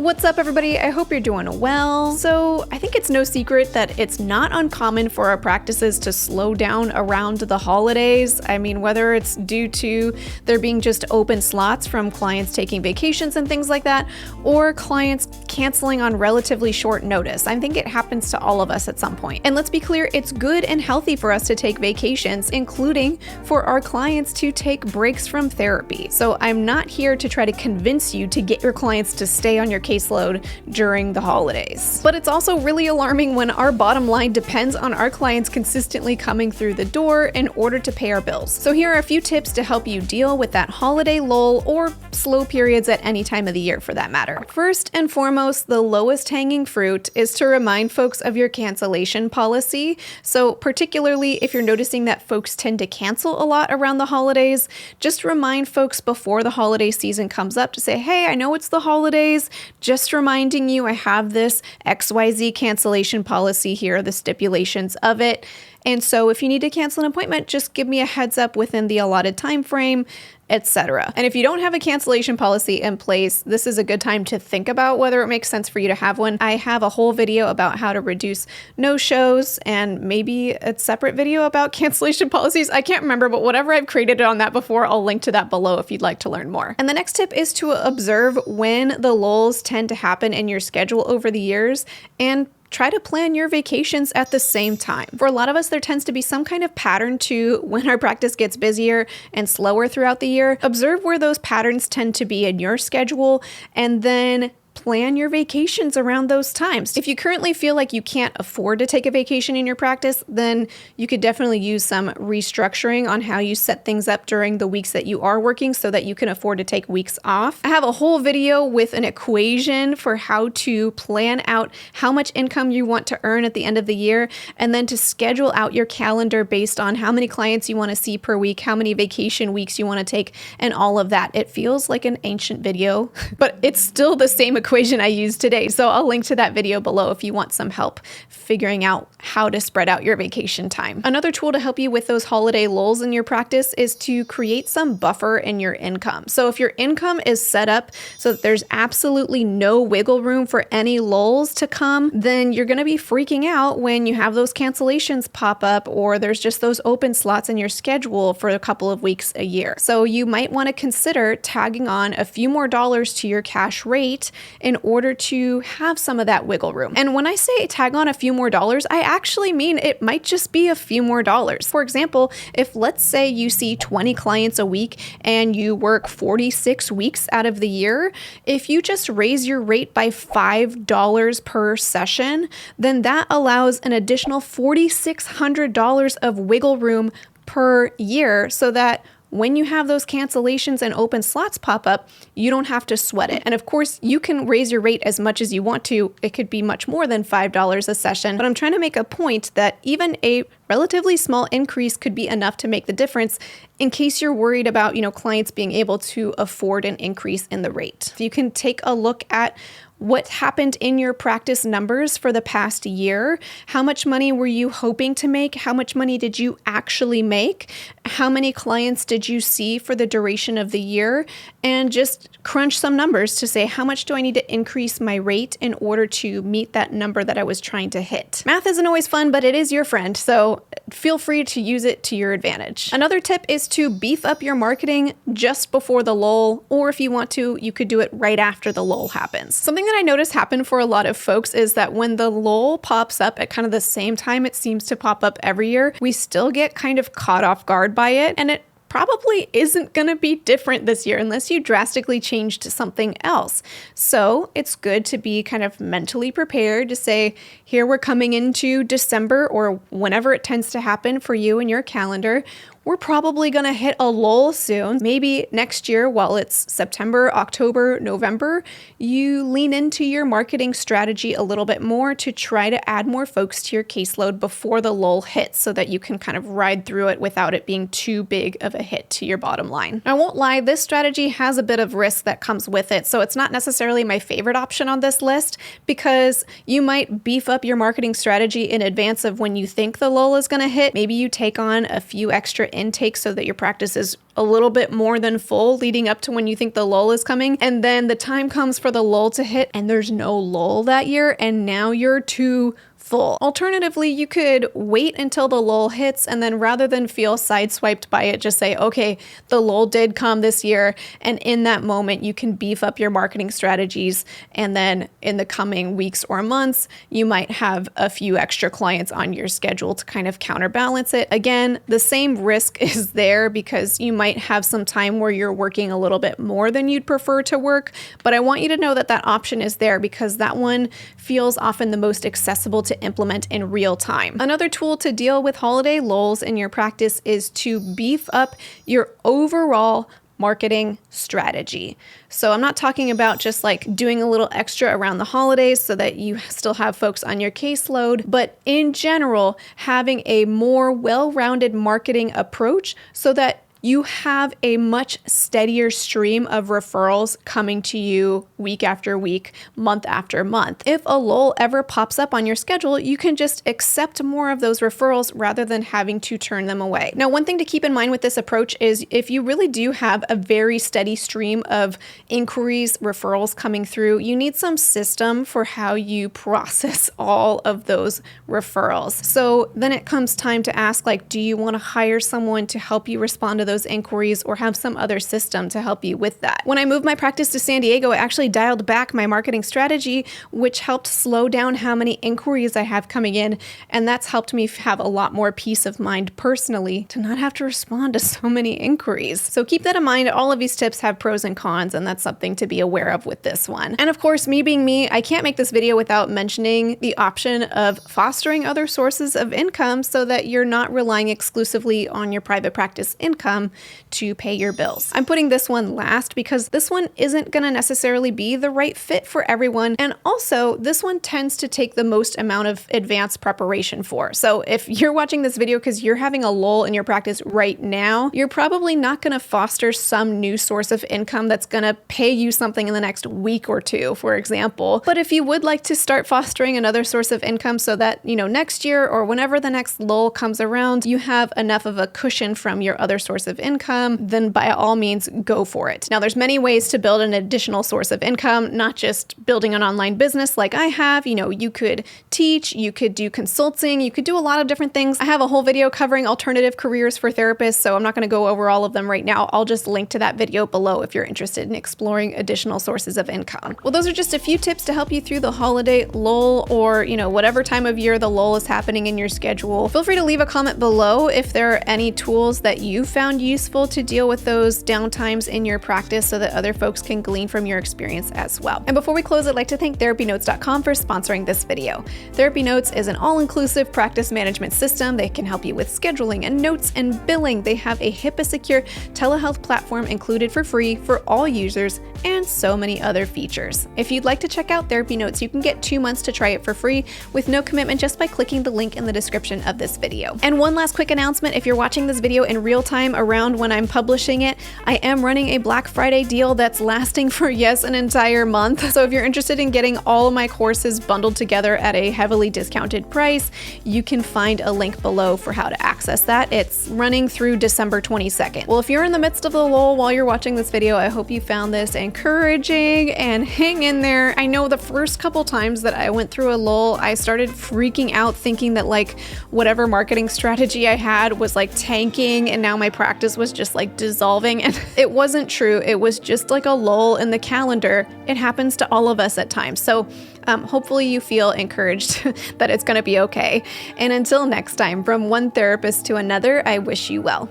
What's up, everybody? I hope you're doing well. So I think it's no secret that it's not uncommon for our practices to slow down around the holidays. I mean, whether it's due to there being just open slots from clients taking vacations and things like that, or clients canceling on relatively short notice. I think it happens to all of us at some point. And let's be clear, it's good and healthy for us to take vacations, including for our clients to take breaks from therapy. So I'm not here to try to convince you to get your clients to stay on your caseload during the holidays. But it's also really alarming when our bottom line depends on our clients consistently coming through the door in order to pay our bills. So here are a few tips to help you deal with that holiday lull or slow periods at any time of the year for that matter. First and foremost, the lowest hanging fruit is to remind folks of your cancellation policy. So particularly if you're noticing that folks tend to cancel a lot around the holidays, just remind folks before the holiday season comes up to say, hey, I know it's the holidays, just reminding you I have this XYZ cancellation policy here, the stipulations of it. And so if you need to cancel an appointment, just give me a heads up within the allotted time frame, etc. And if you don't have a cancellation policy in place, this is a good time to think about whether it makes sense for you to have one. I have a whole video about how to reduce no-shows and maybe a separate video about cancellation policies. I can't remember, but whatever I've created on that before, I'll link to that below if you'd like to learn more. And the next tip is to observe when the lulls tend to happen in your schedule over the years and try to plan your vacations at the same time. For a lot of us, there tends to be some kind of pattern to when our practice gets busier and slower throughout the year. Observe where those patterns tend to be in your schedule and then plan your vacations around those times. If you currently feel like you can't afford to take a vacation in your practice, then you could definitely use some restructuring on how you set things up during the weeks that you are working so that you can afford to take weeks off. I have a whole video with an equation for how to plan out how much income you want to earn at the end of the year, and then to schedule out your calendar based on how many clients you want to see per week, how many vacation weeks you want to take, and all of that. It feels like an ancient video, but it's still the same equation I use today. So I'll link to that video below if you want some help figuring out how to spread out your vacation time. Another tool to help you with those holiday lulls in your practice is to create some buffer in your income. So if your income is set up so that there's absolutely no wiggle room for any lulls to come, then you're going to be freaking out when you have those cancellations pop up or there's just those open slots in your schedule for a couple of weeks a year. So you might want to consider tagging on a few more dollars to your cash rate in order to have some of that wiggle room. And when I say tag on a few more dollars, I actually mean it might just be a few more dollars. For example, if let's say you see 20 clients a week and you work 46 weeks out of the year, if you just raise your rate by $5 per session, then that allows an additional $4,600 of wiggle room per year so that when you have those cancellations and open slots pop up, you don't have to sweat it. And of course, you can raise your rate as much as you want to. It could be much more than $5 a session, but I'm trying to make a point that even a relatively small increase could be enough to make the difference in case you're worried about, clients being able to afford an increase in the rate. You can take a look at what happened in your practice numbers for the past year. How much money were you hoping to make? How much money did you actually make? How many clients did you see for the duration of the year? And just crunch some numbers to say, how much do I need to increase my rate in order to meet that number that I was trying to hit? Math isn't always fun, but it is your friend, so feel free to use it to your advantage. Another tip is to beef up your marketing just before the lull, or if you want to, you could do it right after the lull happens. Something that I notice happen for a lot of folks is that when the lull pops up at kind of the same time it seems to pop up every year, we still get kind of caught off guard by it, and it probably isn't going to be different this year unless you drastically change to something else. So it's good to be kind of mentally prepared to say, here we're coming into December or whenever it tends to happen for you in your calendar. We're probably going to hit a lull soon. Maybe next year, while it's September, October, November, you lean into your marketing strategy a little bit more to try to add more folks to your caseload before the lull hits so that you can kind of ride through it without it being too big of a hit to your bottom line. I won't lie, this strategy has a bit of risk that comes with it, so it's not necessarily my favorite option on this list because you might beef up your marketing strategy in advance of when you think the lull is going to hit. Maybe you take on a few extra intake so that your practice is a little bit more than full leading up to when you think the lull is coming. And then the time comes for the lull to hit and there's no lull that year, and now you're too full. Alternatively, you could wait until the lull hits, and then rather than feel sideswiped by it, just say, okay, the lull did come this year, and in that moment, you can beef up your marketing strategies, and then in the coming weeks or months, you might have a few extra clients on your schedule to kind of counterbalance it. Again, the same risk is there because you might have some time where you're working a little bit more than you'd prefer to work, but I want you to know that that option is there because that one feels often the most accessible to implement in real time. Another tool to deal with holiday lulls in your practice is to beef up your overall marketing strategy. So I'm not talking about just like doing a little extra around the holidays so that you still have folks on your caseload, but in general, having a more well-rounded marketing approach so that you have a much steadier stream of referrals coming to you week after week, month after month. If a lull ever pops up on your schedule, you can just accept more of those referrals rather than having to turn them away. Now, one thing to keep in mind with this approach is if you really do have a very steady stream of inquiries, referrals coming through, you need some system for how you process all of those referrals. So then it comes time to ask, like, do you want to hire someone to help you respond to those inquiries or have some other system to help you with that? When I moved my practice to San Diego, I actually dialed back my marketing strategy, which helped slow down how many inquiries I have coming in. And that's helped me have a lot more peace of mind personally to not have to respond to so many inquiries. So keep that in mind. All of these tips have pros and cons, and that's something to be aware of with this one. And of course, me being me, I can't make this video without mentioning the option of fostering other sources of income so that you're not relying exclusively on your private practice income to pay your bills. I'm putting this one last because this one isn't going to necessarily be the right fit for everyone. And also, this one tends to take the most amount of advanced preparation for. So if you're watching this video because you're having a lull in your practice right now, you're probably not going to foster some new source of income that's going to pay you something in the next week or two, for example. But if you would like to start fostering another source of income so that, next year or whenever the next lull comes around, you have enough of a cushion from your other source of income, then by all means, go for it. Now, there's many ways to build an additional source of income, not just building an online business like I have. You could teach, you could do consulting, you could do a lot of different things. I have a whole video covering alternative careers for therapists, so I'm not going to go over all of them right now. I'll just link to that video below if you're interested in exploring additional sources of income. Well, those are just a few tips to help you through the holiday lull or, whatever time of year the lull is happening in your schedule. Feel free to leave a comment below if there are any tools that you found useful to deal with those downtimes in your practice so that other folks can glean from your experience as well. And before we close, I'd like to thank TherapyNotes.com for sponsoring this video. TherapyNotes is an all-inclusive practice management system that can help you with scheduling and notes and billing. They have a HIPAA-secure telehealth platform included for free for all users and so many other features. If you'd like to check out TherapyNotes, you can get 2 months to try it for free with no commitment just by clicking the link in the description of this video. And one last quick announcement, if you're watching this video in real time around when I'm publishing it, I am running a Black Friday deal that's lasting for, yes, an entire month. So if you're interested in getting all of my courses bundled together at a heavily discounted price, you can find a link below for how to access that. It's running through December 22nd. Well, if you're in the midst of the lull while you're watching this video, I hope you found this encouraging and hang in there. I know the first couple times that I went through a lull, I started freaking out thinking that whatever marketing strategy I had was tanking and now my practice was just dissolving, and it wasn't true. It was just a lull in the calendar. It happens to all of us at times. So hopefully you feel encouraged that it's going to be okay. And until next time, from one therapist to another, I wish you well.